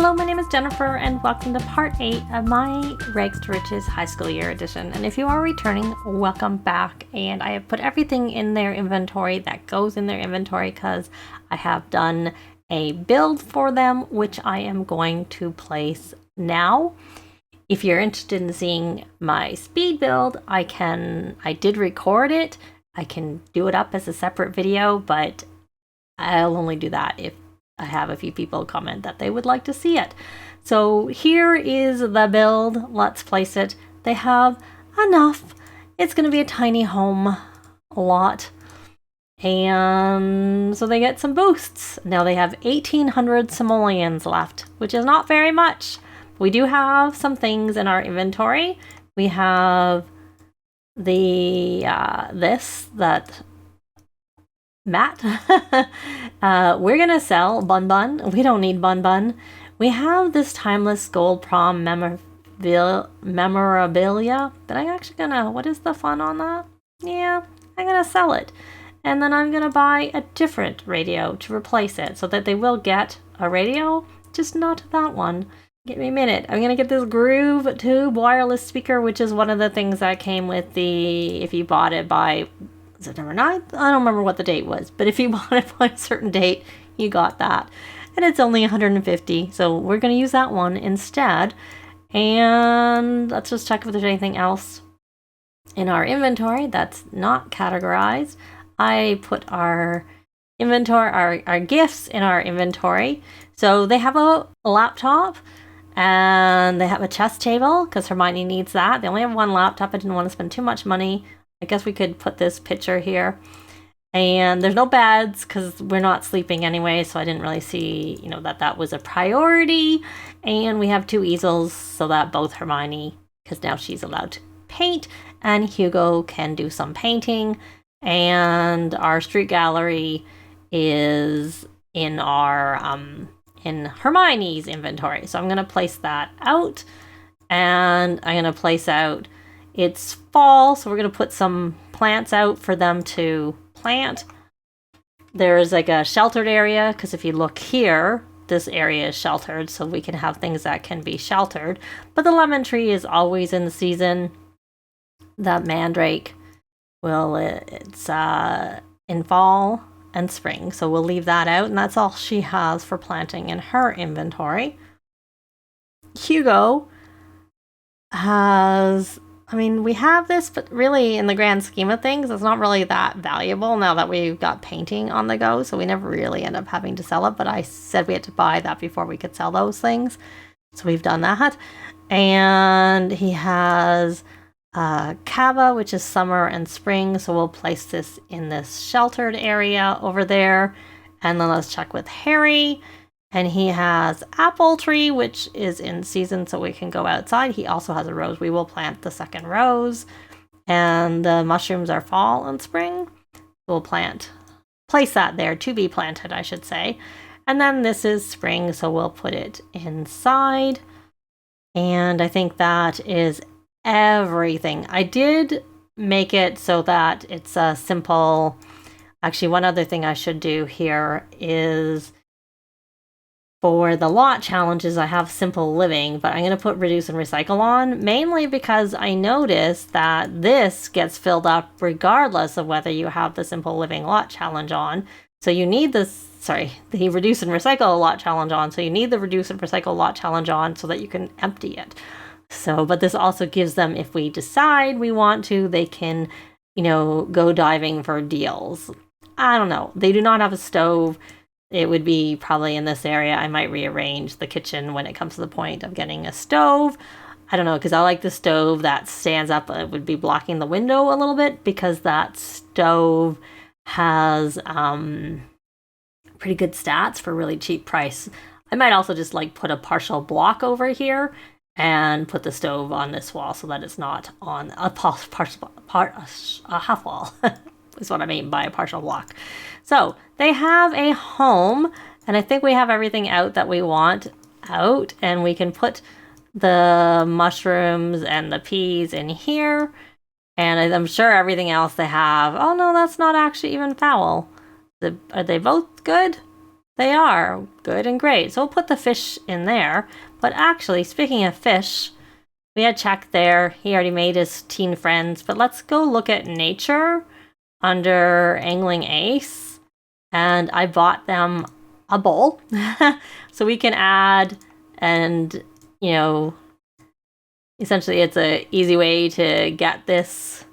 Hello, my name is Jennifer and welcome to part 8 of my Rags to Riches High School Year Edition. And if you are returning, welcome back. And I have put everything in their inventory that goes in their inventory because I have done a build for them, which I am going to place now. If you're interested in seeing my speed build, I did record it. I can do it up as a separate video, but I'll only do that if I have a few people comment that they would like to see it. So here is the build. Let's place it. They have enough. It's going to be a tiny home lot. And so they get some boosts. Now they have 1,800 simoleons left, which is not very much. We do have some things in our inventory. We have the mat. We're gonna sell Bun Bun. We don't need Bun Bun. We have this timeless gold prom memorabilia. But I'm actually gonna, what is the fun on that? Yeah, I'm gonna sell it. And then I'm gonna buy a different radio to replace it so that they will get a radio, just not that one. Give me a minute. I'm gonna get this Groove Tube wireless speaker, which is one of the things that came with the, if you bought it by September 9th? I don't remember what the date was, but if you bought it by a certain date, you got that. And it's only 150, so we're going to use that one instead. And let's just check if there's anything else in our inventory that's not categorized. I put our inventory, our gifts in our inventory. So they have a laptop and they have a chess table because Hermione needs that. They only have one laptop. I didn't want to spend too much money. I guess we could put this picture here. And there's no beds because we're not sleeping anyway, so I didn't really see, that was a priority. And we have 2 easels so that both Hermione, because now she's allowed to paint, and Hugo can do some painting. And our street gallery is in our in Hermione's inventory. So I'm going to place that out, and I'm going to place out. It's fall, so we're going to put some plants out for them to plant. There's like a sheltered area, because if you look here, this area is sheltered, so we can have things that can be sheltered. But the lemon tree is always in the season. That mandrake, it's in fall and spring, so we'll leave that out, and that's all she has for planting in her inventory. Hugo has... we have this, but really in the grand scheme of things, it's not really that valuable now that we've got painting on the go, so we never really end up having to sell it, but I said we had to buy that before we could sell those things, so we've done that. And he has Cava, which is summer and spring, so we'll place this in this sheltered area over there. And then let's check with Harry. And he has apple tree, which is in season, so we can go outside. He also has a rose. We will plant the second rose. And the mushrooms are fall and spring. We'll place that there to be planted, I should say. And then this is spring, so we'll put it inside. And I think that is everything. I did make it so that it's a simple... Actually, one other thing I should do here is... For the lot challenges, I have simple living, but I'm going to put reduce and recycle on, mainly because I noticed that this gets filled up regardless of whether you have the simple living lot challenge on. So you need the reduce and recycle lot challenge on. So you need the reduce and recycle lot challenge on so that you can empty it. So, but this also gives them, if we decide we want to, they can, go diving for deals. I don't know. They do not have a stove. It would be probably in this area. I might rearrange the kitchen when it comes to the point of getting a stove. I don't know, because I like the stove that stands up. It would be blocking the window a little bit because that stove has pretty good stats for a really cheap price. I might also just put a partial block over here and put the stove on this wall so that it's not on a half wall. Is what I mean by a partial block. So they have a home, and I think we have everything out that we want out, and we can put the mushrooms and the peas in here, and I'm sure everything else they have. Oh no, that's not actually even foul. Are they both good? They are good and great. So we'll put the fish in there. But actually, speaking of fish, we had checked there. He already made his teen friends. But let's go look at nature under Angling Ace. And I bought them a bowl. So we can add and, you know, essentially it's an easy way to get this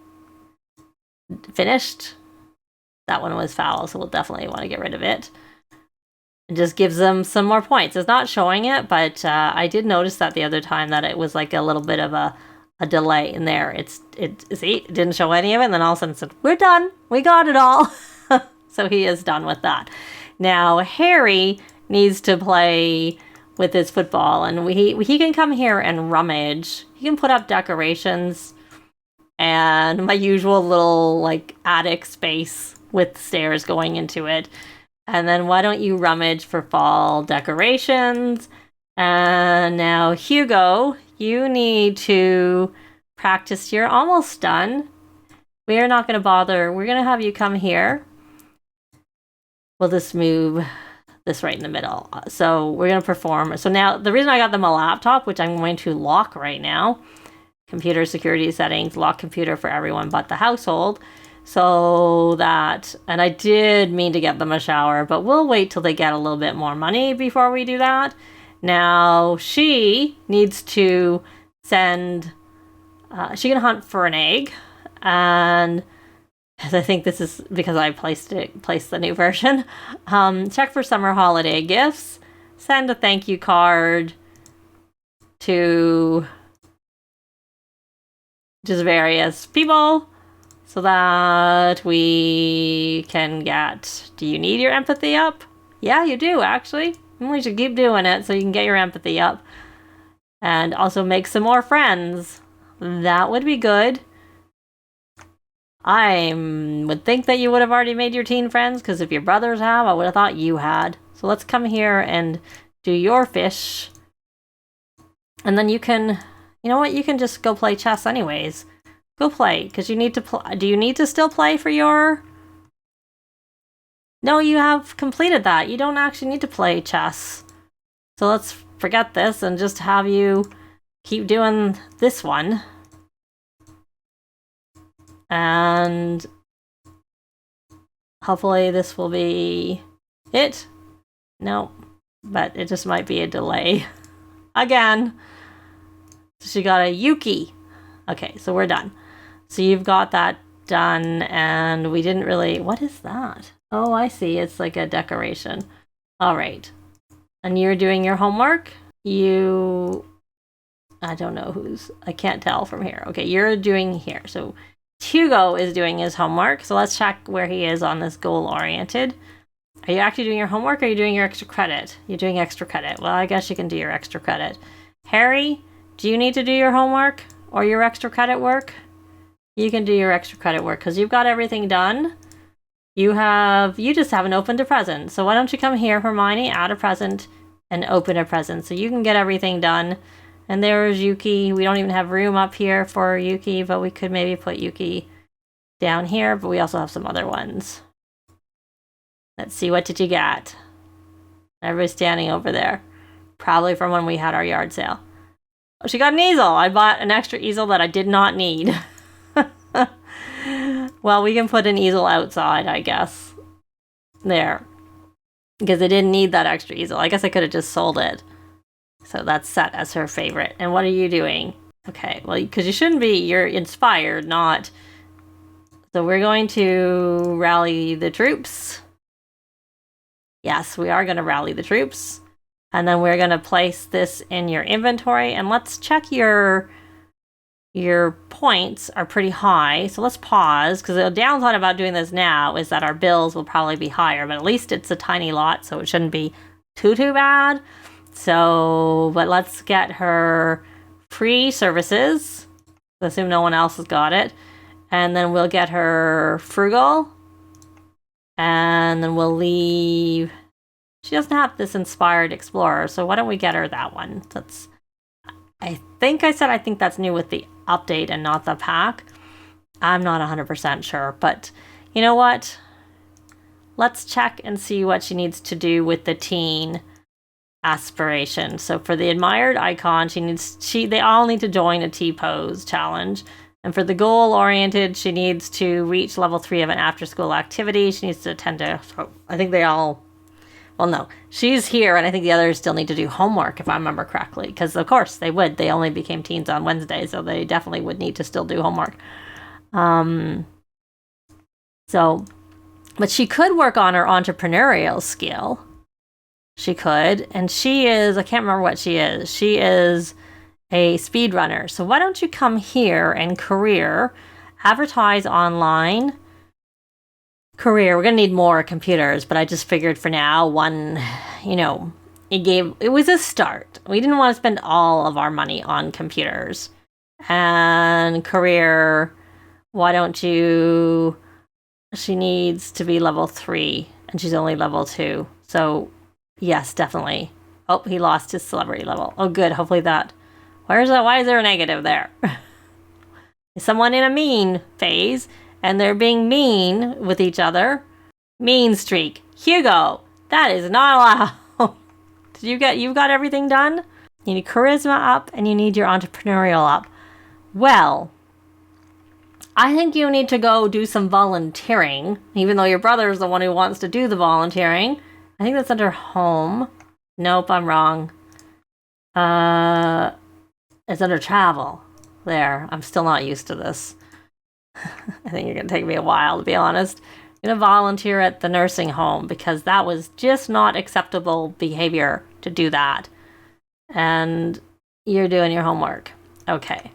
finished. That one was foul, so we'll definitely want to get rid of it. It just gives them some more points. It's not showing it, but I did notice that the other time that it was like a little bit of a delay in there. See, it didn't show any of it, and then all of a sudden it said, we're done. We got it all. So he is done with that. Now, Harry needs to play with his football, and he can come here and rummage. He can put up decorations and my usual little like attic space with stairs going into it. And then why don't you rummage for fall decorations? And now, Hugo, you need to practice. You're almost done. We are not going to bother. We're going to have you come here. We'll just move this right in the middle. So we're going to perform. So now, the reason I got them a laptop, which I'm going to lock right now, computer security settings, lock computer for everyone but the household. So that, and I did mean to get them a shower, but we'll wait till they get a little bit more money before we do that. Now, she needs to send, she can hunt for an egg, and I think this is because I placed the new version. Check for summer holiday gifts, send a thank you card to just various people, so that we can get... Do you need your empathy up? Yeah, you do, actually. We should keep doing it so you can get your empathy up. And also make some more friends. That would be good. I would think that you would have already made your teen friends, because if your brothers have, I would have thought you had. So let's come here and do your fish. And then you can... You know what? You can just go play chess anyways. Go play, because you need to play. Do you need to still play for your... No, you have completed that. You don't actually need to play chess. So let's forget this and just have you keep doing this one. And hopefully this will be it. No, but it just might be a delay. Again. So she got a Yuki. Okay, so we're done. So you've got that done, and we didn't really... What is that? Oh, I see. It's like a decoration. All right. And you're doing your homework? I don't know who's... I can't tell from here. Okay, you're doing here. So Hugo is doing his homework. So let's check where he is on this goal-oriented. Are you actually doing your homework, or are you doing your extra credit? You're doing extra credit. Well, I guess you can do your extra credit. Harry, do you need to do your homework or your extra credit work? You can do your extra credit work because you've got everything done. You just haven't opened a present. So why don't you come here, Hermione, add a present and open a present so you can get everything done. And there's Yuki. We don't even have room up here for Yuki, but we could maybe put Yuki down here, but we also have some other ones. Let's see, what did you get? Everybody's standing over there. Probably from when we had our yard sale. Oh, she got an easel. I bought an extra easel that I did not need. Well, we can put an easel outside, I guess. There. Because I didn't need that extra easel. I guess I could have just sold it. So that's set as her favorite. And what are you doing? Okay, well, because you shouldn't be. You're inspired, not... So we're going to rally the troops. Yes, we are going to rally the troops. And then we're going to place this in your inventory. And let's check your points are pretty high. So let's pause, because the downside about doing this now is that our bills will probably be higher. But at least it's a tiny lot, so it shouldn't be too bad. So, but let's get her free services. Assume no one else has got it. And then we'll get her frugal. And then we'll leave... She doesn't have this inspired explorer, so why don't we get her that one? I think that's new with the update and not the pack. I'm not 100% sure, but you know what? let's check and see what she needs to do with the teen aspiration. So for the admired icon, they all need to join a T-pose challenge. And for the goal-oriented, she needs to reach level 3 of an after-school activity. She needs to attend to, I think they all, well, no. She's here, and I think the others still need to do homework, if I remember correctly. Because, of course, they would. They only became teens on Wednesday, so they definitely would need to still do homework. But she could work on her entrepreneurial skill. She could. And she is, I can't remember what she is. She is a speedrunner. So why don't you come here and career, advertise online, career. We're going to need more computers, but I just figured for now, one, it was a start. We didn't want to spend all of our money on computers. And career, why don't you, she needs to be level 3 and she's only level 2. So yes, definitely. Oh, he lost his celebrity level. Oh, good. Hopefully that, why is there a negative there? Is someone in a mean phase and they're being mean with each other? Mean streak. Hugo, that is not allowed. You've got everything done? You need charisma up and you need your entrepreneurial up. Well, I think you need to go do some volunteering, even though your brother is the one who wants to do the volunteering. I think that's under home. Nope, I'm wrong. It's under travel. There, I'm still not used to this. I think you're going to take me a while, to be honest. I'm going to volunteer at the nursing home because that was just not acceptable behavior to do that. And you're doing your homework. Okay.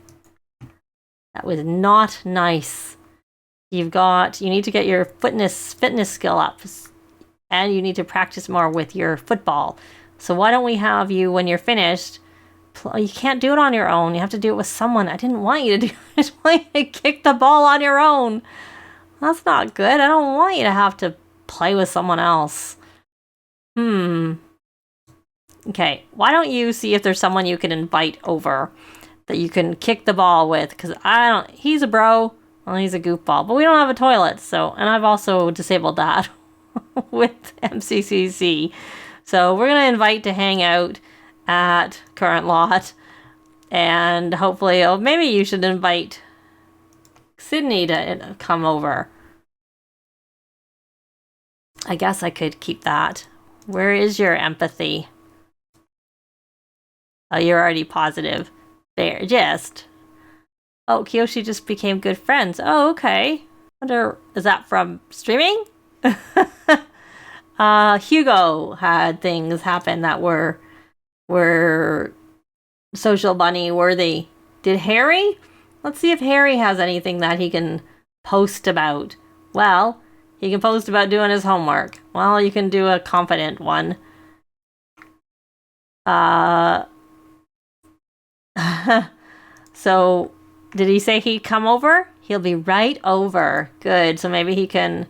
That was not nice. You need to get your fitness skill up. And you need to practice more with your football. So why don't we have you, when you're finished, you can't do it on your own. You have to do it with someone. I didn't want you to do it. I just want you to kick the ball on your own. That's not good. I don't want you to have to play with someone else. Okay, why don't you see if there's someone you can invite over that you can kick the ball with? Because he's a bro. Well, he's a goofball. But we don't have a toilet, and I've also disabled that with MCCC. So we're going to invite to hang out at current lot. And hopefully, maybe you should invite Sydney to come over. I guess I could keep that. Where is your empathy? Oh, you're already positive. There, just. Oh, Kiyoshi just became good friends. Oh, okay. Is that from streaming? Hugo had things happen that were social bunny worthy. Did Harry? Let's see if Harry has anything that he can post about. Well, he can post about doing his homework. Well, you can do a confident one. So, did he say he'd come over? He'll be right over. Good. So maybe he can.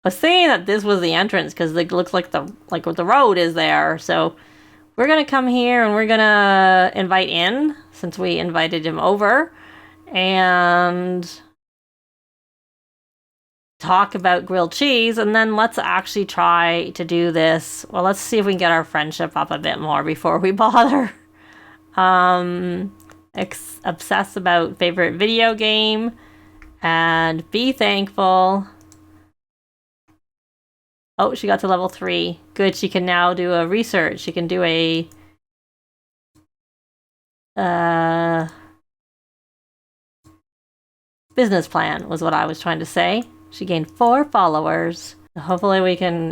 I was saying that this was the entrance because it looks like the road is there. So we're gonna come here and we're gonna invite in since we invited him over and talk about grilled cheese, and then let's actually try to do this. Well, let's see if we can get our friendship up a bit more before we bother. Obsess about favorite video game and be thankful. Oh, she got to level 3. Good, she can now do a research. She can do a business plan was what I was trying to say. She gained 4 followers. Hopefully we can,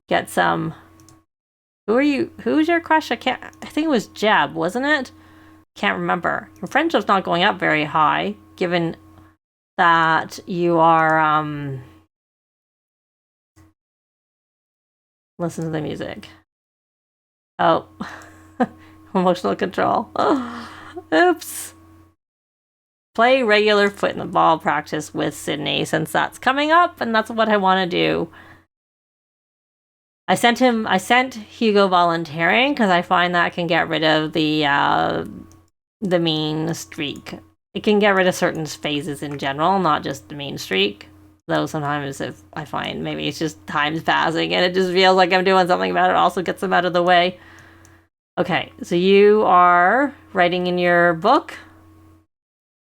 get some. Who's your crush? I think it was Jeb, wasn't it? Can't remember. Your friendship's not going up very high, given that you are, listen to the music. Oh. Emotional control. Oops. Play regular foot in the ball practice with Sydney since that's coming up and that's what I want to do. I sent Hugo volunteering because I find that can get rid of the mean streak. It can get rid of certain phases in general, not just the mean streak. Though sometimes if I find maybe it's just time's passing and it just feels like I'm doing something about it, also gets them out of the way. Okay, so you are writing in your book,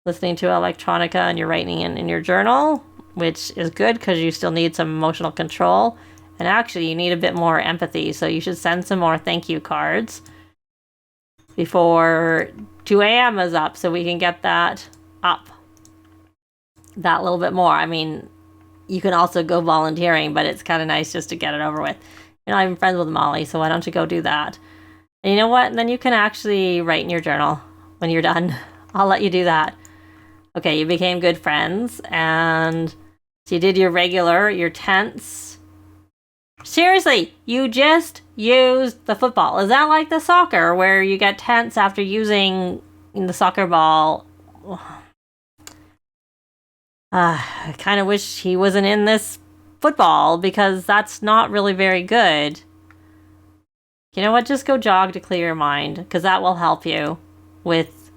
listening to electronica, and you're writing in your journal, which is good because you still need some emotional control. And actually, you need a bit more empathy, so you should send some more thank you cards before 2 a.m. is up so we can get that up that little bit more. I mean, you can also go volunteering, but it's kind of nice just to get it over with. You're not even friends with Molly, so why don't you go do that? And you know what? And then you can actually write in your journal when you're done. I'll let you do that. Okay, you became good friends, and so you did your regular, your tense. Seriously, you just used the football. Is that like the soccer where you get tense after using the soccer ball? I kind of wish he wasn't in this football because that's not really very good. You know what? Just go jog to clear your mind because that will help you with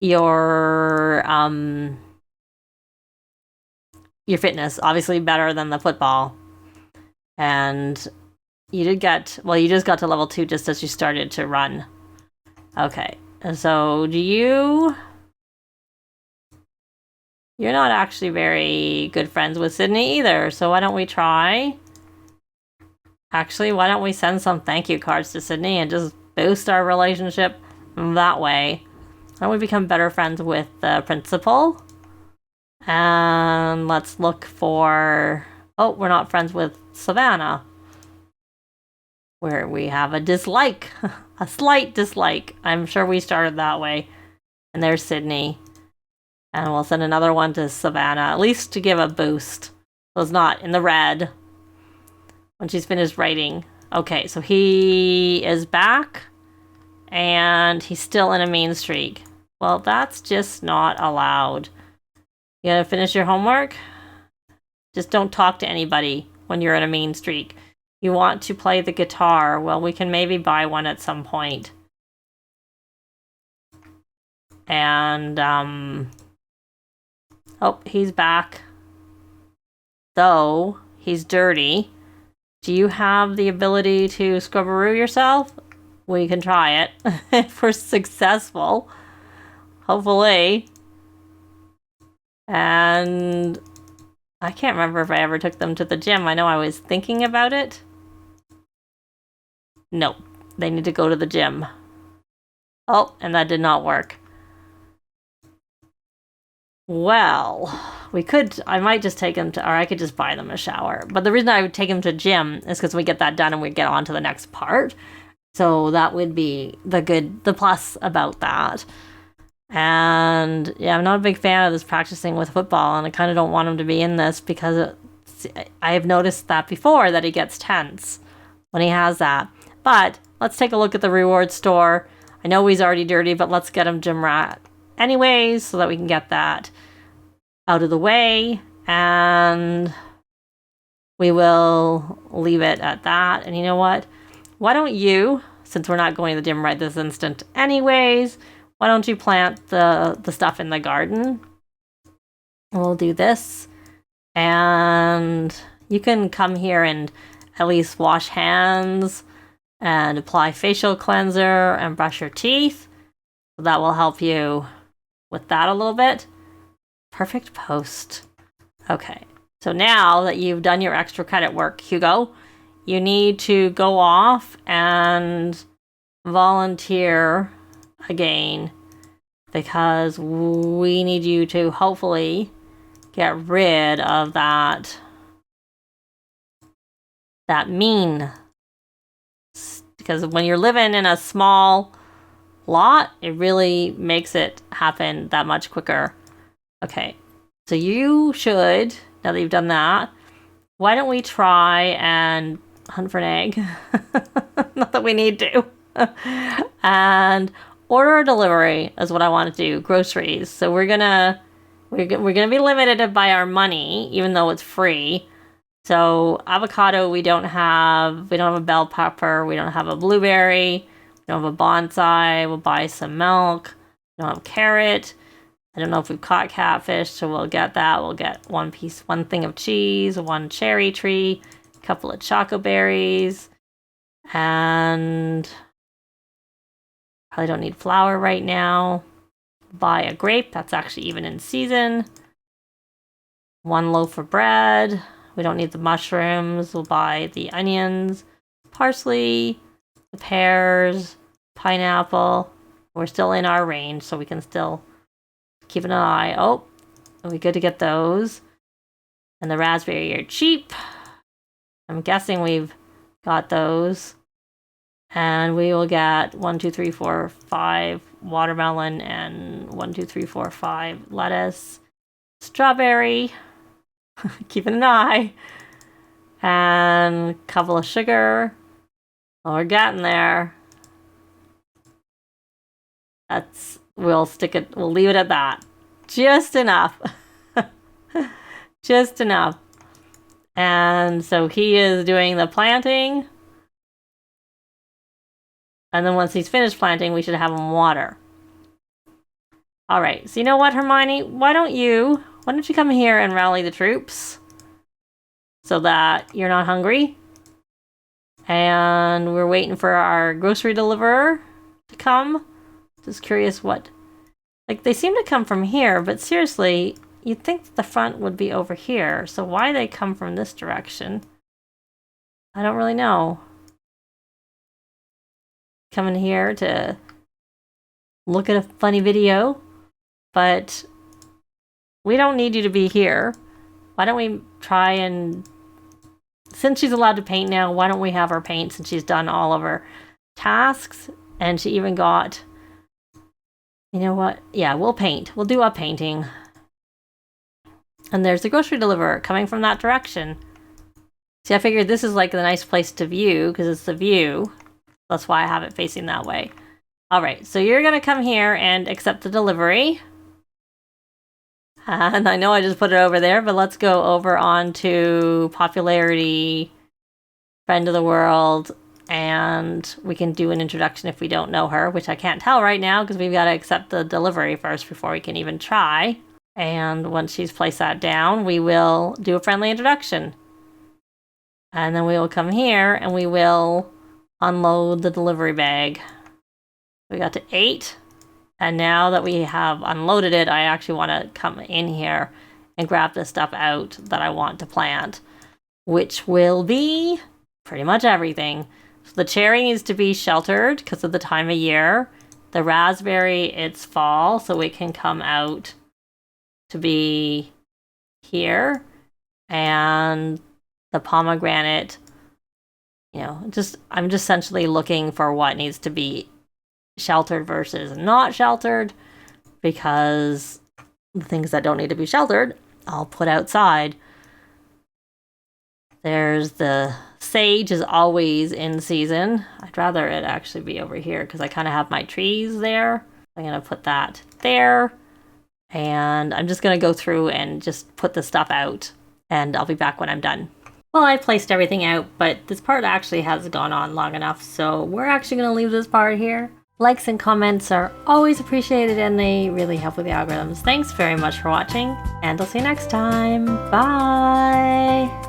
your fitness. Obviously better than the football. And you did get, well, you just got to level 2 just as you started to run. Okay, and so you're not actually very good friends with Sydney either, so why don't we try? Actually, why don't we send some thank you cards to Sydney and just boost our relationship that way? Why don't we become better friends with the principal? And let's look for... Oh, we're not friends with Savannah. Where we have a dislike. A slight dislike. I'm sure we started that way. And there's Sydney. And we'll send another one to Savannah, at least to give a boost. So it's not in the red when she's finished writing. Okay, so he is back. And he's still in a mean streak. Well, that's just not allowed. You gotta finish your homework? Just don't talk to anybody when you're in a mean streak. You want to play the guitar. Well, we can maybe buy one at some point. And, oh, he's back. Though, he's dirty. Do you have the ability to scrubberoo yourself? We can try it. If we're successful. Hopefully. And... I can't remember if I ever took them to the gym. I know I was thinking about it. Nope. They need to go to the gym. Oh, and that did not work. Well, we could... I might just take them to... Or I could just buy them a shower. But the reason I would take them to gym is because we get that done and we get on to the next part. So that would be the plus about that. And yeah, I'm not a big fan of this practicing with football, and I kind of don't want him to be in this because I have noticed that before that he gets tense when he has that. But let's take a look at the reward store. I know he's already dirty, but let's get him gym rat anyways so that we can get that out of the way, and we will leave it at that. And you know what? Why don't you, since we're not going to the gym right this instant anyways, why don't you plant the stuff in the garden? We'll do this. And you can come here and at least wash hands and apply facial cleanser and brush your teeth. So that will help you with that a little bit. Perfect post. Okay. So now that you've done your extra credit work, Hugo, you need to go off and volunteer again because we need you to hopefully get rid of that mean, because when you're living in a small lot, it really makes it happen that much quicker. Okay, so you should, now that you've done that, why don't we try and hunt for an egg? Not that we need to. And order a delivery is what I want to do. Groceries. So we're gonna be limited by our money, even though it's free. So avocado, we don't have a bell pepper, we don't have a blueberry, we don't have a bonsai. We'll buy some milk. We don't have carrot. I don't know if we've caught catfish, so we'll get that. We'll get one thing of cheese, one cherry tree, a couple of choco berries, and probably don't need flour right now. Buy a grape, that's actually even in season. One loaf of bread. We don't need the mushrooms. We'll buy the onions, parsley, the pears, pineapple. We're still in our range, so we can still keep an eye. Oh, are we good to get those? And the raspberry are cheap. I'm guessing we've got those. And we will get 1, 2, 3, 4, 5 watermelon and 1, 2, 3, 4, 5 lettuce. Strawberry. Keeping an eye. And a couple of sugar. Well, we're getting there. We'll leave it at that. Just enough. Just enough. And so he is doing the planting. And then once he's finished planting, we should have him water. All right, so you know what, Hermione? Why don't you come here and rally the troops so that you're not hungry? And we're waiting for our grocery deliverer to come. Just curious what... Like, they seem to come from here, but seriously, you'd think that the front would be over here. So why they come from this direction? I don't really know. Coming here to look at a funny video, but we don't need you to be here. Why don't we try and, since she's allowed to paint now, why don't we have her paint since she's done all of her tasks? And she even got, you know what? Yeah, we'll paint. We'll do a painting. And there's the grocery deliverer coming from that direction. See, I figured this is like the nice place to view because it's the view. That's why I have it facing that way. All right, so you're gonna come here and accept the delivery. And I know I just put it over there, but let's go over onto popularity, friend of the world, and we can do an introduction if we don't know her, which I can't tell right now because we've got to accept the delivery first before we can even try. And once she's placed that down, we will do a friendly introduction. And then we will come here and we will unload the delivery bag. We got to 8. And now that we have unloaded it, I actually want to come in here and grab the stuff out that I want to plant, which will be pretty much everything. So the cherry needs to be sheltered because of the time of year. The raspberry, it's fall, so it can come out to be here. And the pomegranate, you know, I'm just essentially looking for what needs to be sheltered versus not sheltered, because the things that don't need to be sheltered, I'll put outside. There's the sage is always in season. I'd rather it actually be over here because I kind of have my trees there. I'm going to put that there. And I'm just going to go through and just put the stuff out. And I'll be back when I'm done. Well, I placed everything out, but this part actually has gone on long enough. So we're actually going to leave this part here. Likes and comments are always appreciated and they really help with the algorithms. Thanks very much for watching, and I'll see you next time. Bye!